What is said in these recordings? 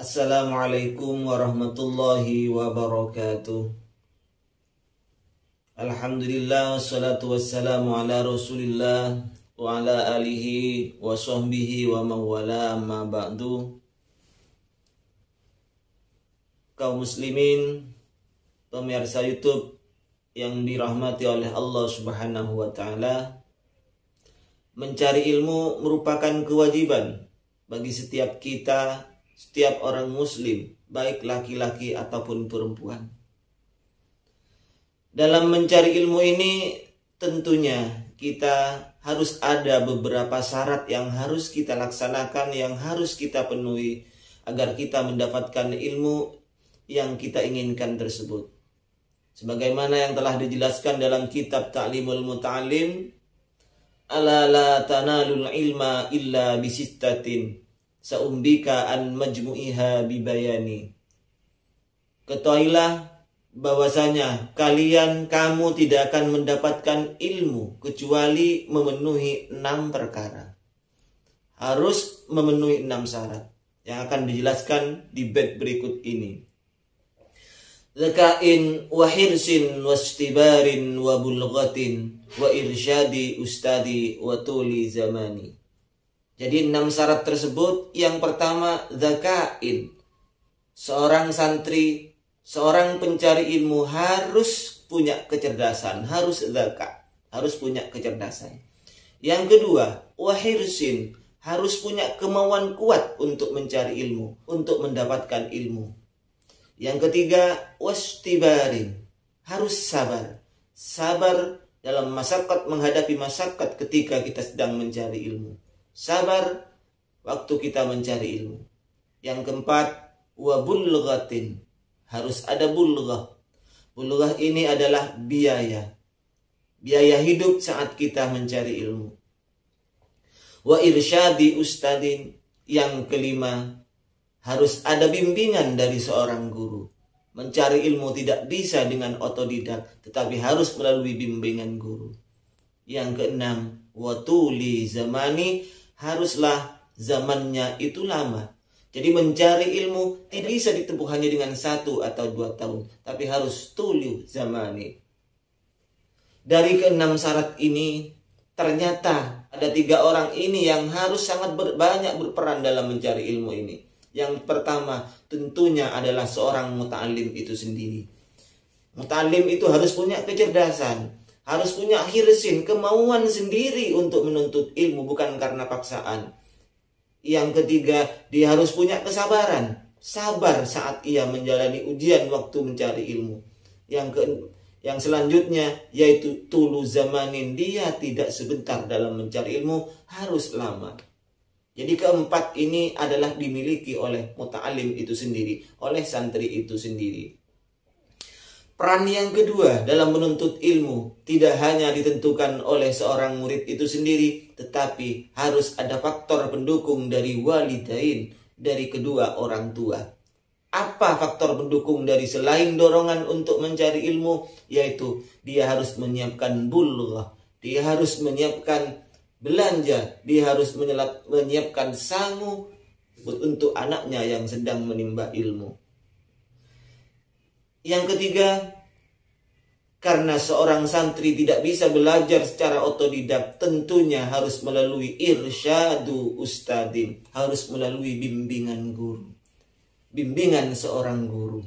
Assalamualaikum warahmatullahi wabarakatuh. Alhamdulillah wassalatu wassalamu ala Rasulillah wa ala alihi wa sahbihi wa mawala amma ba'du. Kaum muslimin, pemirsa YouTube yang dirahmati oleh Allah Subhanahu wa taala, mencari ilmu merupakan kewajiban bagi setiap kita, setiap orang muslim, baik laki-laki ataupun perempuan. Dalam mencari ilmu ini tentunya kita harus ada beberapa syarat yang harus kita laksanakan, yang harus kita penuhi agar kita mendapatkan ilmu yang kita inginkan tersebut. Sebagaimana yang telah dijelaskan dalam kitab Ta'limul Muta'allim, ala la tanalul ilma illa bisittatin saumbika an majmu'iha bibayani. Ketahuilah bahwasanya kamu tidak akan mendapatkan ilmu kecuali memenuhi 6 perkara. Harus memenuhi 6 syarat yang akan dijelaskan di bait berikut ini. Zakain wa hirsin wa istibarin wa bulghatin wa irsyadi ustadi wa tuli zamani. Jadi 6 syarat tersebut, yang pertama zakain. Seorang santri, seorang pencari ilmu harus punya kecerdasan, harus zaka, harus punya kecerdasan. Yang kedua, wahirsin, harus punya kemauan kuat untuk mencari ilmu, untuk mendapatkan ilmu. Yang ketiga, wastibarin, harus sabar. Sabar dalam masyaqqat, menghadapi masyaqqat ketika kita sedang mencari ilmu. Sabar waktu kita mencari ilmu. Yang keempat, wa bulghatin, harus ada bulghah. Bulghah ini adalah biaya. Biaya hidup saat kita mencari ilmu. Wa irsyadi ustadin, yang kelima, harus ada bimbingan dari seorang guru. Mencari ilmu tidak bisa dengan otodidak, tetapi harus melalui bimbingan guru. Yang keenam, wa tuli zamani, haruslah zamannya itu lama. Jadi mencari ilmu tidak bisa ditempuh hanya dengan 1 atau 2 tahun, tapi harus tuli zamani. Dari keenam syarat ini, ternyata ada 3 orang ini yang harus sangat banyak berperan dalam mencari ilmu ini. Yang pertama tentunya adalah seorang muta'alim itu sendiri. Muta'alim itu harus punya kecerdasan, harus punya hirsin, kemauan sendiri untuk menuntut ilmu, bukan karena paksaan. Yang ketiga, dia harus punya kesabaran, sabar saat ia menjalani ujian waktu mencari ilmu. Yang selanjutnya yaitu tulu zamanin, dia tidak sebentar dalam mencari ilmu, harus lama. Jadi keempat ini adalah dimiliki oleh muta'alim itu sendiri, oleh santri itu sendiri. Peran yang kedua dalam menuntut ilmu tidak hanya ditentukan oleh seorang murid itu sendiri, tetapi harus ada faktor pendukung dari walidain, dari kedua orang tua. Apa faktor pendukung dari selain dorongan untuk mencari ilmu? Yaitu dia harus menyiapkan bulghah, dia harus menyiapkan belanja, dia harus menyiapkan sangu untuk anaknya yang sedang menimba ilmu. Yang ketiga, karena seorang santri tidak bisa belajar secara otodidak, tentunya harus melalui irsyadu ustadin, harus melalui bimbingan guru, bimbingan seorang guru.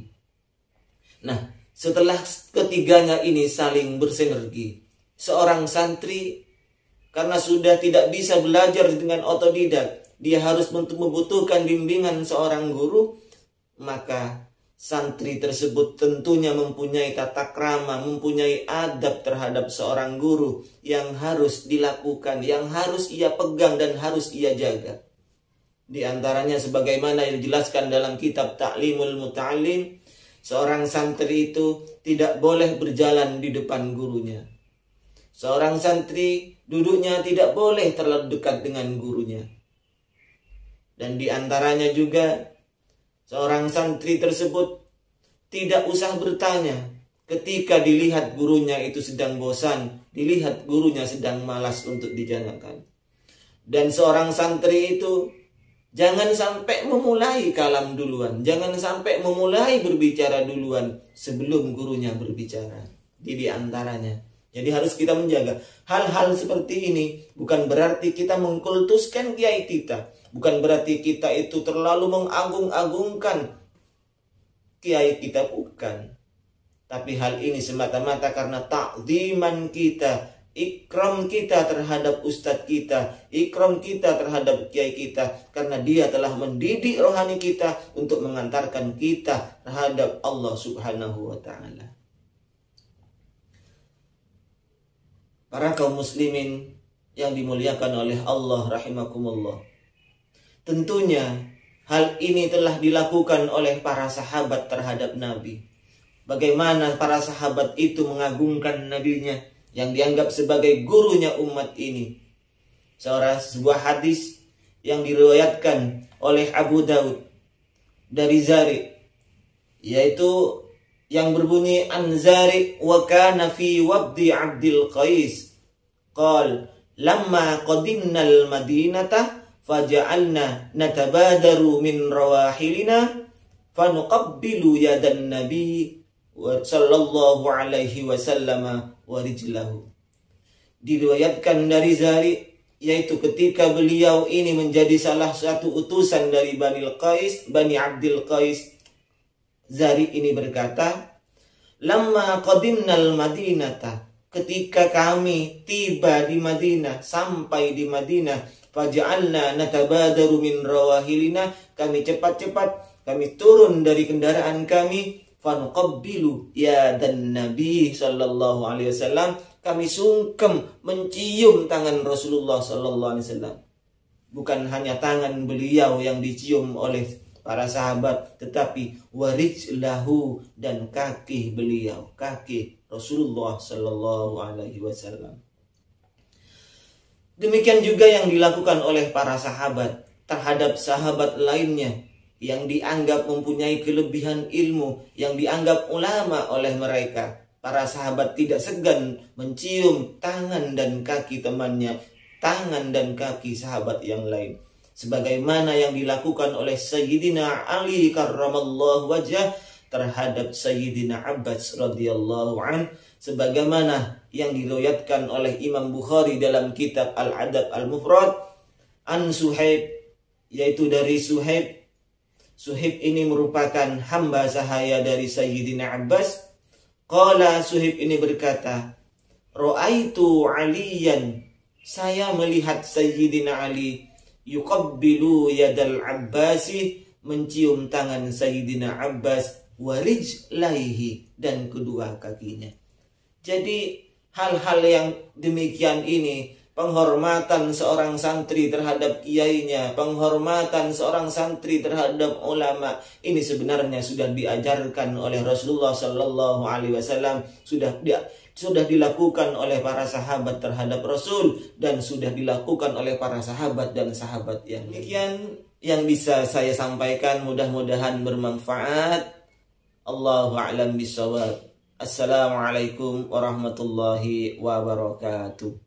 Nah, setelah ketiganya ini saling bersinergi, seorang santri karena sudah tidak bisa belajar dengan otodidak, dia harus membutuhkan bimbingan seorang guru, maka santri tersebut tentunya mempunyai tata krama, mempunyai adab terhadap seorang guru yang harus dilakukan, yang harus ia pegang dan harus ia jaga. Di antaranya sebagaimana yang dijelaskan dalam kitab Ta'limul Muta'allim, seorang santri itu tidak boleh berjalan di depan gurunya. Seorang santri duduknya tidak boleh terlalu dekat dengan gurunya. Dan di antaranya juga seorang santri tersebut tidak usah bertanya ketika dilihat gurunya itu sedang bosan, dilihat gurunya sedang malas untuk dijalankan. Dan seorang santri itu Jangan sampai memulai kalam duluan. Jangan sampai memulai berbicara duluan sebelum gurunya berbicara. Di antaranya. Jadi harus kita menjaga. Hal-hal seperti ini bukan berarti kita mengkultuskan kiai kita. Bukan berarti kita itu terlalu mengagung-agungkan kiai kita, bukan. Tapi hal ini semata-mata karena takziman kita, ikram kita terhadap ustadz kita, ikram kita terhadap kiai kita, karena dia telah mendidik rohani kita untuk mengantarkan kita terhadap Allah Subhanahu wa ta'ala. Para kaum muslimin yang dimuliakan oleh Allah rahimakumullah. Tentunya hal ini telah dilakukan oleh para sahabat terhadap Nabi. Bagaimana para sahabat itu mengagungkan nabinya yang dianggap sebagai gurunya umat ini. Sebuah hadis yang diriwayatkan oleh Abu Daud dari Zari, yaitu yang berbunyi an Zari wa kana fi wabdi Abdul Qais qal lamma qadimna al madinata faja'alna natabadaru min rawahilina fanuqabbilu yadan nabi sallallahu alaihi wasallam wa rijlahu. Diriwayatkan dari Zari, yaitu ketika beliau ini menjadi salah satu utusan dari Bani Abdul Qais, Zari ini berkata, lamma qadimnal madinata, ketika kami tiba di Madinah, sampai di Madinah, faja'alna natabadaru min rawahilina, kami cepat-cepat, kami turun dari kendaraan kami, fanuqabbilu yadan Nabi sallallahu alaihi wasallam, kami sungkem mencium tangan Rasulullah sallallahu alaihi wasallam. Bukan hanya tangan beliau yang dicium oleh para sahabat, tetapi warijlahu, dan kaki beliau, kaki Rasulullah sallallahu alaihi wasallam. Demikian juga yang dilakukan oleh para sahabat terhadap sahabat lainnya yang dianggap mempunyai kelebihan ilmu, yang dianggap ulama oleh mereka. Para sahabat tidak segan mencium tangan dan kaki temannya, tangan dan kaki sahabat yang lain. Sebagaimana yang dilakukan oleh Sayyidina Ali karramallahu wajhah terhadap Sayyidina Abbas radhiyallahu an, sebagaimana yang diriwayatkan oleh Imam Bukhari dalam kitab Al-Adab Al-Mufrad an Suhaib, yaitu dari Suhaib. Suhaib ini merupakan hamba sahaya dari Sayyidina Abbas. Qala, Suhaib ini berkata, Ra'aitu Aliyan, saya melihat Sayyidina Ali, yuqabbilu yadal Abbasi, mencium tangan Sayyidina Abbas, warijlaihi, dan kedua kakinya. Jadi hal-hal yang demikian ini, penghormatan seorang santri terhadap kiainya, penghormatan seorang santri terhadap ulama, ini sebenarnya sudah diajarkan oleh Rasulullah sallallahu alaihi wasallam, sudah dilakukan oleh para sahabat terhadap Rasul, dan sudah dilakukan oleh para sahabat dan sahabat yang demikian yang bisa saya sampaikan, mudah-mudahan bermanfaat. Allahu a'lam bishawab. Assalamualaikum warahmatullahi wabarakatuh.